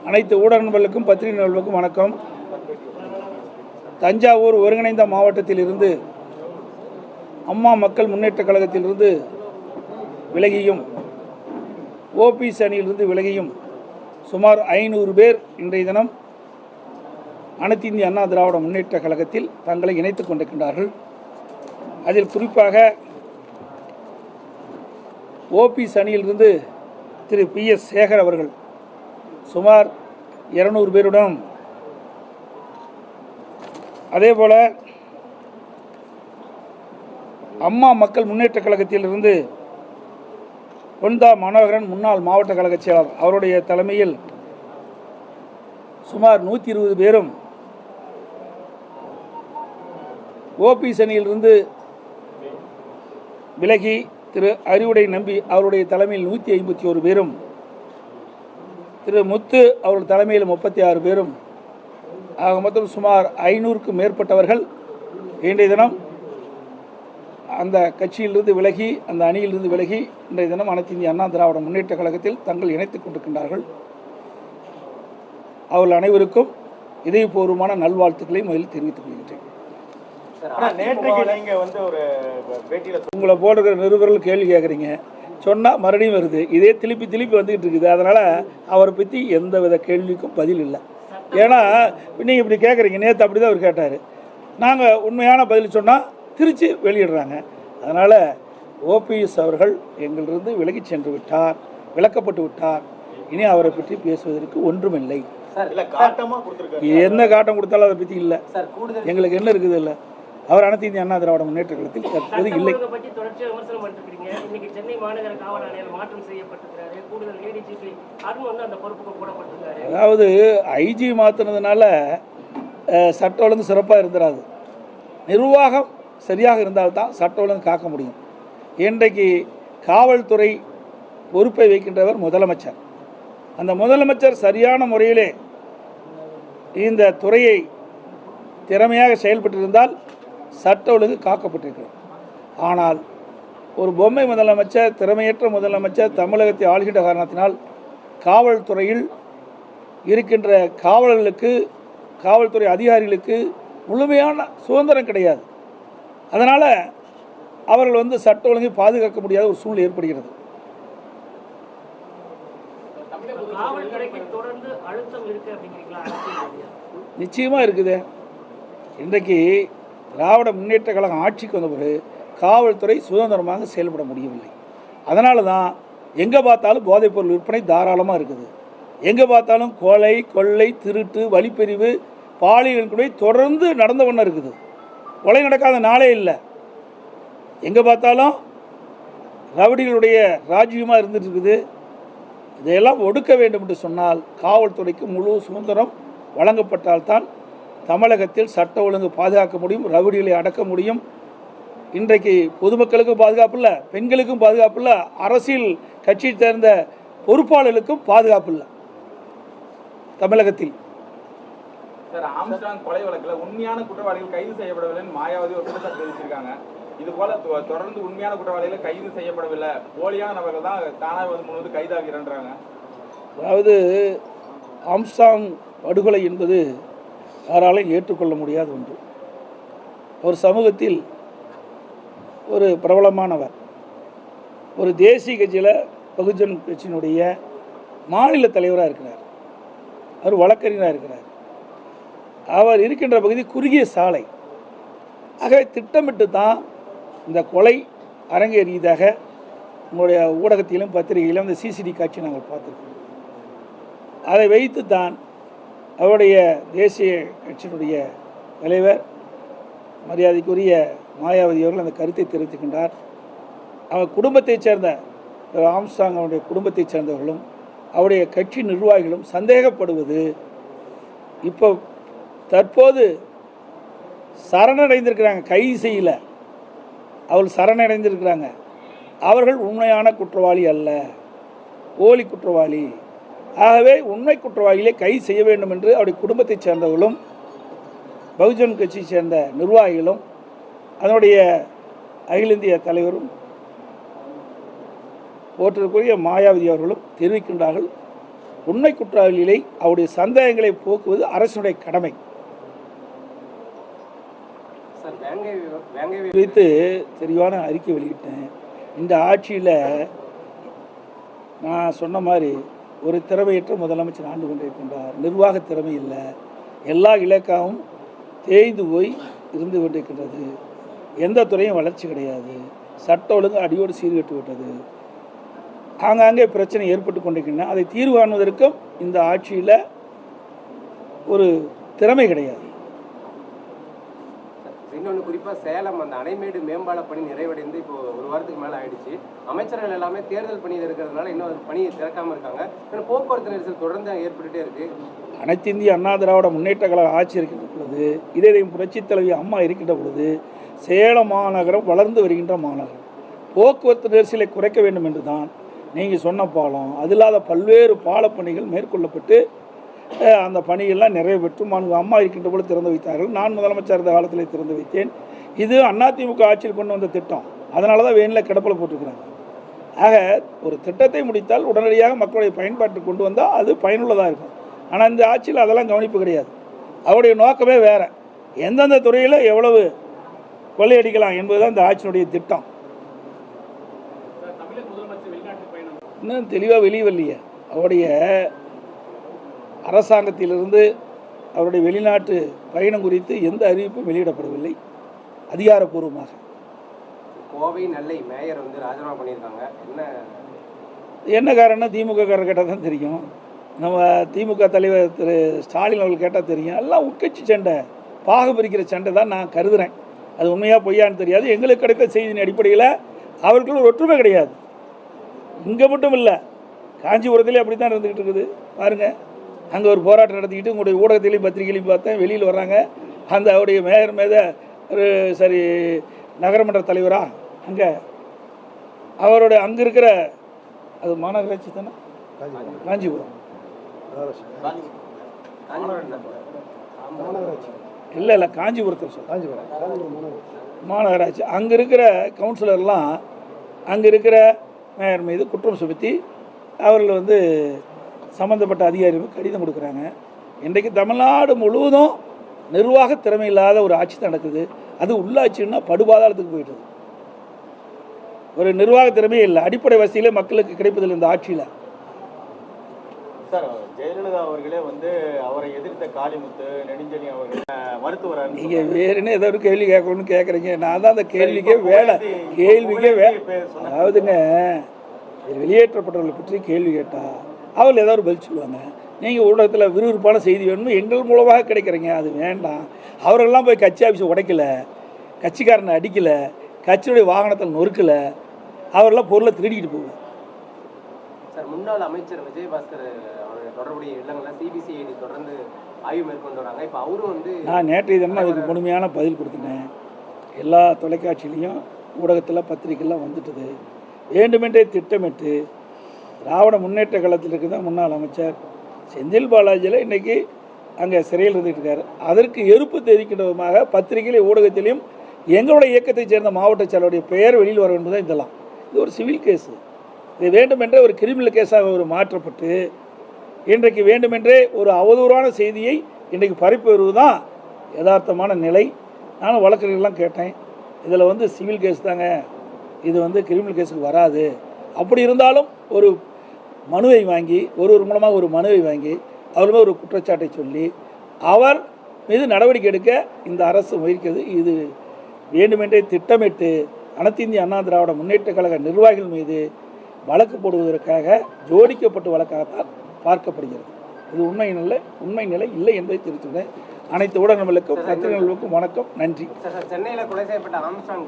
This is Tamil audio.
அனைத்து ஊடக நண்பர்களுக்கும் பத்திரிகை நண்பர்களுக்கும் வணக்கம். தஞ்சாவூர் ஒருங்கிணைந்த மாவட்டத்திலிருந்து அம்மா மக்கள் முன்னேற்ற கழகத்திலிருந்து விலகியும் ஓபிஎஸ் அணியிலிருந்து விலகியும் சுமார் 500 பேர் இன்றைய தினம் அனைத்து இந்திய அண்ணா திராவிட முன்னேற்ற கழகத்தில் தங்களை இணைத்துக் கொண்டிருக்கின்றார்கள். அதில் குறிப்பாக ஓபிஎஸ் அணியிலிருந்து திரு PS சேகர் அவர்கள் சுமார் 200 பேருடன், அதேபோல அம்மா மக்கள் முன்னேற்ற கழகத்திலிருந்து பொன்தா மனோகரன் முன்னாள் மாவட்ட கழக செயலாளர் அவருடைய தலைமையில் சுமார் 120 பேரும், ஓபிஎஸ் அணியிலிருந்து விலகி திரு அறிவுடை நம்பி அவருடைய தலைமையில் 151 பேரும், திரு முத்து அவர்கள் தலைமையில் 36 பேரும், ஆக மொத்தம் சுமார் 500க்கும் மேற்பட்டவர்கள் இன்றைய தினம் அந்த கட்சியிலிருந்து விலகி, அந்த அணியிலிருந்து விலகி இன்றைய தினம் அனைத்து இந்திய அண்ணா திராவிட முன்னேற்ற கழகத்தில் தங்கள் இணைத்துக் கொண்டிருக்கின்றார்கள். அவர்கள் அனைவருக்கும் இதயபூர்வமான நல்வாழ்த்துக்களை முதலில் தெரிவித்துக் கொள்கின்றேன். உங்களை போடுற நிருபர்கள் கேள்வி கேட்குறீங்க, சொன்னால் மறுபடியும் வருது, இதே திருப்பி வந்துக்கிட்டு இருக்குது. அதனால் அவரை பற்றி எந்த வித கேள்விக்கும் பதில் இல்லை. ஏன்னா நீங்கள் இப்படி கேட்குறீங்க, நேற்று அப்படி தான் அவர் கேட்டார், நாங்கள் உண்மையான பதில் சொன்னால் திருச்சி வெளியிடுறாங்க. அதனால் ஓபிஎஸ் அவர்கள் எங்களிலிருந்து விலகி சென்று விட்டார், விலக்கப்பட்டு விட்டார். இனி அவரை பற்றி பேசுவதற்கு ஒன்றுமில்லை. என்ன காட்டம் கொடுத்தாலும் அதை பற்றி இல்லை. எங்களுக்கு என்ன இருக்குது இல்லை, அவர் அனைத்து இந்திய அண்ணா திராவிட முன்னேற்ற கழகத்தில் தற்போது இல்லை. அதாவது ஐஜி மாற்றினதுனால சட்ட ஒழுங்கு சிறப்பாக இருந்துடாது. நிர்வாகம் சரியாக இருந்தால்தான் சட்ட ஒழுங்கு காக்க முடியும். இன்றைக்கு காவல்துறை பொறுப்பை வைக்கின்றவர் முதலமைச்சர். அந்த முதலமைச்சர் சரியான முறையிலே இந்த துறையை திறமையாக செயல்பட்டிருந்தால் சட்ட ஒழுங்கு காக்கப்பட்டிருக்கிறது. ஆனால் ஒரு பொம்மை முதலமைச்சர், திறமையற்ற முதலமைச்சர் தமிழகத்தை ஆளுகின்ற காரணத்தினால் காவல்துறையில் இருக்கின்ற காவலர்களுக்கு, காவல்துறை அதிகாரிகளுக்கு முழுமையான சுதந்திரம் கிடையாது. அதனால் அவர்கள் சட்ட ஒழுங்கை பாதுகாக்க முடியாத ஒரு சூழ்நிலை ஏற்படுகிறது. நிச்சயமாக இருக்குது. இன்றைக்கு திராவிட முன்னேற்ற கழகம் ஆட்சிக்கு வந்த பிறகு காவல்துறை சுதந்திரமாக செயல்பட முடியவில்லை. அதனால தான் எங்கே பார்த்தாலும் போதைப்பொருள் விற்பனை தாராளமாக இருக்குது. எங்கே பார்த்தாலும் கொலை, கொள்ளை, திருட்டு, வழிப்பறிவு, பாலியல் கூட தொடர்ந்து நடந்த வண்ணம் இருக்குது. கொலை நடக்காத நாளே இல்லை. எங்கே பார்த்தாலும் ரவுடிகளுடைய ராஜ்யமாக இருந்துட்டு இருக்குது. இதையெல்லாம் ஒடுக்க வேண்டும் என்று சொன்னால் காவல்துறைக்கு முழு சுதந்திரம் வழங்கப்பட்டால்தான் தமிழகத்தில் சட்ட ஒழுங்கு பாதுகாக்க முடியும், ரவுடிகளை அடக்க முடியும். இன்றைக்கு பொதுமக்களுக்கும் பாதுகாப்பு இல்லை, பெண்களுக்கும் பாதுகாப்பு இல்லை, அரசியல் கட்சியை சேர்ந்த பொறுப்பாளர்களுக்கும் பாதுகாப்பு இல்லை தமிழகத்தில். சார், ஆம்ஸ்ட்ராங் கொலை வழக்கில் உண்மையான குற்றவாளிகள் கைது செய்யப்படவில்லைன்னு மாயாவதி ஒரு குற்றச்சாட்டு தெரிவிச்சிருக்காங்க. இது போல தொடர்ந்து உண்மையான குற்றவாளிகள் கைது செய்யப்படவில்லை, போலியான நபர்கள் தான் தானாக முன் கைதாகிறாங்க. அதாவது ஆம்ஸ்ட்ராங் படுகொலை என்பது யாராலையும் ஏற்றுக்கொள்ள முடியாத ஒன்று. ஒரு சமூகத்தில் ஒரு பிரபலமானவர், ஒரு தேசிய கட்சியில் பகுஜன் கட்சியினுடைய மாநில தலைவராக இருக்கிறார், அவர் வழக்கறிஞராக இருக்கிறார். அவர் இருக்கின்ற பகுதி குறுகிய சாலை. ஆகவே திட்டமிட்டு தான் இந்த கொலை அரங்கேறியதாக உங்களுடைய ஊடகத்திலும் பத்திரிகையிலும் இந்த சிசிடி காட்சி நாங்கள் பார்த்துருக்கோம். அதை வைத்து தான் அவருடைய தேசிய கட்சியினுடைய தலைவர் மரியாதைக்குரிய மாயாவதி அவர்கள் அந்த கருத்தை தெரிவித்துக்கின்றார். அவர் குடும்பத்தைச் சேர்ந்த ஆம்ஸ்ட்ராங் அவருடைய குடும்பத்தைச் சேர்ந்தவர்களும் அவருடைய கட்சி நிர்வாகிகளும் சந்தேகப்படுவது, இப்போ தற்போது சரணடைந்திருக்கிறாங்க, கைது செய்யல, அவர்கள் சரணடைந்திருக்கிறாங்க. அவர்கள் உண்மையான குற்றவாளி அல்ல, போலி குற்றவாளி. ஆகவே உண்மை குற்றவாளிகளை கைது செய்ய வேண்டும் என்று அவருடைய குடும்பத்தைச் சேர்ந்தவர்களும் பகுஜன் கட்சியை சேர்ந்த நிர்வாகிகளும் அதனுடைய அகில இந்திய தலைவரும் போற்றக்கூடிய மாயாவதி அவர்களும் தெரிவிக்கின்றார்கள். உண்மை குற்றவாளிகளை அவருடைய சந்தேகங்களை போக்குவது அரசுடைய கடமை. குறித்து தெளிவான அறிக்கை வெளியிட்டேன். இந்த ஆட்சியில் நான் சொன்ன மாதிரி ஒரு திறமையற்ற முதலமைச்சர் ஆண்டு கொண்டிருக்கின்றார். நிர்வாக திறமை இல்லை, எல்லா இலக்காவும் தேய்ந்து போய் இருந்து கொண்டிருக்கின்றது. எந்த துறையும் வளர்ச்சி கிடையாது. சட்ட ஒழுங்கு அடியோடு சீர்கட்டு விட்டது. ஆங்காங்கே பிரச்சனை ஏற்பட்டு கொண்டிருக்கின்றன. அதை தீர்வு காணுவதற்கும் இந்த ஆட்சியில் ஒரு திறமை கிடையாது. இன்னொன்று குறிப்பாக சேலம் அந்த அணைமேடு மேம்பால பணி நிறைவடைந்து இப்போ ஒரு வாரத்துக்கு மேலே ஆயிடுச்சு. அமைச்சர்கள் எல்லாமே தேர்தல் பணியில் இருக்கிறதுனால இன்னும் அது பணியை திறக்காமல் இருக்காங்க. போக்குவரத்து நெரிசல் தொடர்ந்து ஏற்பட்டுட்டே இருக்கு. அனைத்து இந்திய அண்ணா திராவிட முன்னேற்ற கழக ஆட்சி இருக்கின்ற பொழுது, இதே புரட்சித் தலைவி அம்மா இருக்கின்ற பொழுது சேலம் மாநகரம் வளர்ந்து வருகின்ற மாநகரம். போக்குவரத்து நெரிசலை குறைக்க வேண்டும் என்று தான் நீங்கள் சொன்ன பாலம், அது இல்லாத பல்வேறு பாலப்பணிகள் மேற்கொள்ளப்பட்டு அந்த பணியெல்லாம் நிறைவேற்று அம்மா இருக்கின்ற பொழுது திறந்து வைத்தார்கள். நான் முதலமைச்சர் இருந்த காலத்தில் திறந்து வைத்தேன். இது அதிமுக ஆட்சியில் கொண்டு வந்த திட்டம். அதனால தான் வேனில் கிடப்பில் போட்டிருக்கிறாங்க. ஆக ஒரு திட்டத்தை முடித்தால் உடனடியாக மக்களுடைய பயன்பாட்டுக்கு கொண்டு வந்தால் அது பயனுள்ளதாக இருக்கும். ஆனால் இந்த ஆட்சியில் அதெல்லாம் கவனிப்பு கிடையாது. அவருடைய நோக்கமே வேறு. எந்தெந்த துறையில் எவ்வளவு கொள்ளையடிக்கலாம் என்பதுதான் இந்த ஆட்சியினுடைய திட்டம். இன்னும் தெளிவாக வெளியே வரலையே. அவருடைய அரசாங்கத்திலிருந்து அவருடைய வெளிநாட்டு பயணம் குறித்து எந்த அறிவிப்பும் வெளியிடப்படவில்லை அதிகாரப்பூர்வமாக. கோவை நெல்லை மேயர் ராஜினாமா பண்ணியிருக்காங்க. என்ன காரணம் திமுக காரர் கேட்டால் தான் தெரியும். நம்ம திமுக தலைவர் திரு ஸ்டாலின் அவர்கள் கேட்டால் தெரியும். எல்லாம் உட்கட்சி சண்டை, பாகு பிரிக்கிற சண்டை தான் நான் கருதுகிறேன். அது உண்மையாக பொய்யான்னு தெரியாது. எங்களுக்கு கிடைத்த செய்தியின் அடிப்படையில் அவர்கள் ஒரு ஒற்றுமை கிடையாது. இங்கே மட்டும் இல்லை, காஞ்சிபுரத்திலே அப்படி தான் இருந்துக்கிட்டு இருக்குது. பாருங்கள், அங்கே ஒரு போராட்டம் நடத்திக்கிட்டு உங்களுடைய ஊடகத்திலையும் பத்திரிகையிலையும் பார்த்தேன், வெளியில் வர்றாங்க. அந்த அவருடைய மேயர் மீத ஒரு சரி நகரமன்ற தலைவரா அங்கே அவருடைய அங்கே இருக்கிற அது மாநகராட்சி தானே, காஞ்சிபுரம் இல்லை காஞ்சிபுரத்தில் மாநகராட்சி. அங்கே இருக்கிற கவுன்சிலர்லாம் அங்கே இருக்கிற மேயர் மீது குற்றம் சுமத்தி அவர்கள் சம்மந்தப்பட்ட அதிகாரிகளுக்கு கடிதம் கொடுக்குறாங்க. இன்றைக்கு தமிழ்நாடு முழுவதும் நிர்வாக திறமை இல்லாத ஒரு ஆட்சி தான் நடக்குது. அது உள்ளாட்சின்னா படுபாதாளத்துக்கு போயிட்டது. ஒரு நிர்வாக திறமையே இல்லை. அடிப்படை வசதியிலே மக்களுக்கு கிடைப்பதில்லை இந்த ஆட்சியில். சார், ஜெயலலிதா அவர்களே அவரை எதிர்த்த காளிமுத்து நெடுஞ்செழி அவர்கள் மருத்துவர். நீங்கள் வேறுன்னு ஏதோ ஒரு கேள்வி கேட்கணும்னு கேட்குறீங்க. நான் தான் அந்த கேள்விக்கே அதாவதுங்க, வெளியேற்றப்பட்டவர்களை பற்றி கேள்வி கேட்டால் அவர்கள் ஏதாவது ஒரு பதில் சொல்லுவாங்க. நீங்கள் ஊடகத்தில் விறுவிறுப்பான செய்தி வேணும்னு எங்கள் மூலமாக கிடைக்கிறீங்க. அது வேண்டாம். அவர்களெல்லாம் போய் கட்சி ஆஃபீஸை உடைக்கலை, கட்சிக்காரனை அடிக்கலை, கட்சியுடைய வாகனத்தில் நொறுக்கலை, அவரெல்லாம் பொருளை திருடிக்கிட்டு போகல. சார், முன்னாள் அமைச்சர் விஜயபாஸ்கர் தொடர்புடைய இல்லங்களில் சிபிசிஐடி தொடர்ந்து ஆய்வு மேற்கொண்டு வராங்க. இப்போ அவரும் நான் நேற்றைய தினம் அதுக்கு முழுமையான பதில் கொடுத்துட்டேன். எல்லா தொலைக்காட்சியிலையும் ஊடகத்தில் பத்திரிகைலாம் வந்துட்டுது. வேண்டுமென்றே திட்டமிட்டு திராவிட முன்னேற்ற காலத்தில் இருக்கிற முன்னாள் அமைச்சர் செந்தில் பாலாஜியில் இன்றைக்கி அங்கே சிறையில் இருந்துகிட்டு இருக்காரு. அதற்கு எதிர்ப்பு தெரிவிக்கின்ற விதமாக பத்திரிகையிலும் ஊடகத்திலையும் எங்களுடைய இயக்கத்தைச் சேர்ந்த மாவட்ட செயலருடைய பெயர் வெளியில் வர வேண்டும் தான் இதெல்லாம். இது ஒரு சிவில் கேஸு. இது வேண்டுமென்றே ஒரு கிரிமினல் கேஸாக ஒரு மாற்றப்பட்டு இன்றைக்கு வேண்டுமென்றே ஒரு அவதூறான செய்தியை இன்றைக்கு பரப்பி வருவது தான் யதார்த்தமான நிலை. நானும் வழக்கறிஞர்கள்லாம் கேட்டேன், இதில் சிவில் கேஸ் தாங்க, இது கிரிமினல் கேஸுக்கு வராது. அப்படி இருந்தாலும் ஒரு மனுவை வாங்கி ஒருவர் மூலமாக ஒரு மனுவை வாங்கி அவருமே ஒரு குற்றச்சாட்டை சொல்லி அவர் மீது நடவடிக்கை எடுக்க இந்த அரசு முயற்சிக்கிறது. இது வேண்டுமென்றே திட்டமிட்டு அனைத்து இந்திய அண்ணா திராவிட முன்னேற்ற கழக நிர்வாகிகள் மீது வழக்கு போடுவதற்காக ஜோடிக்கப்பட்ட வழக்காகத்தான் பார்க்கப்படுகிறது. இது உண்மை நிலை இல்லை என்பதை தெரிவித்துள்ளேன். அனைத்து ஊடகங்களுக்கும் பத்திரிகைகளுக்கும் வணக்கம், நன்றி. சென்னையில் கொலை செய்யப்பட்ட ஆம்ஸ்ட்ராங்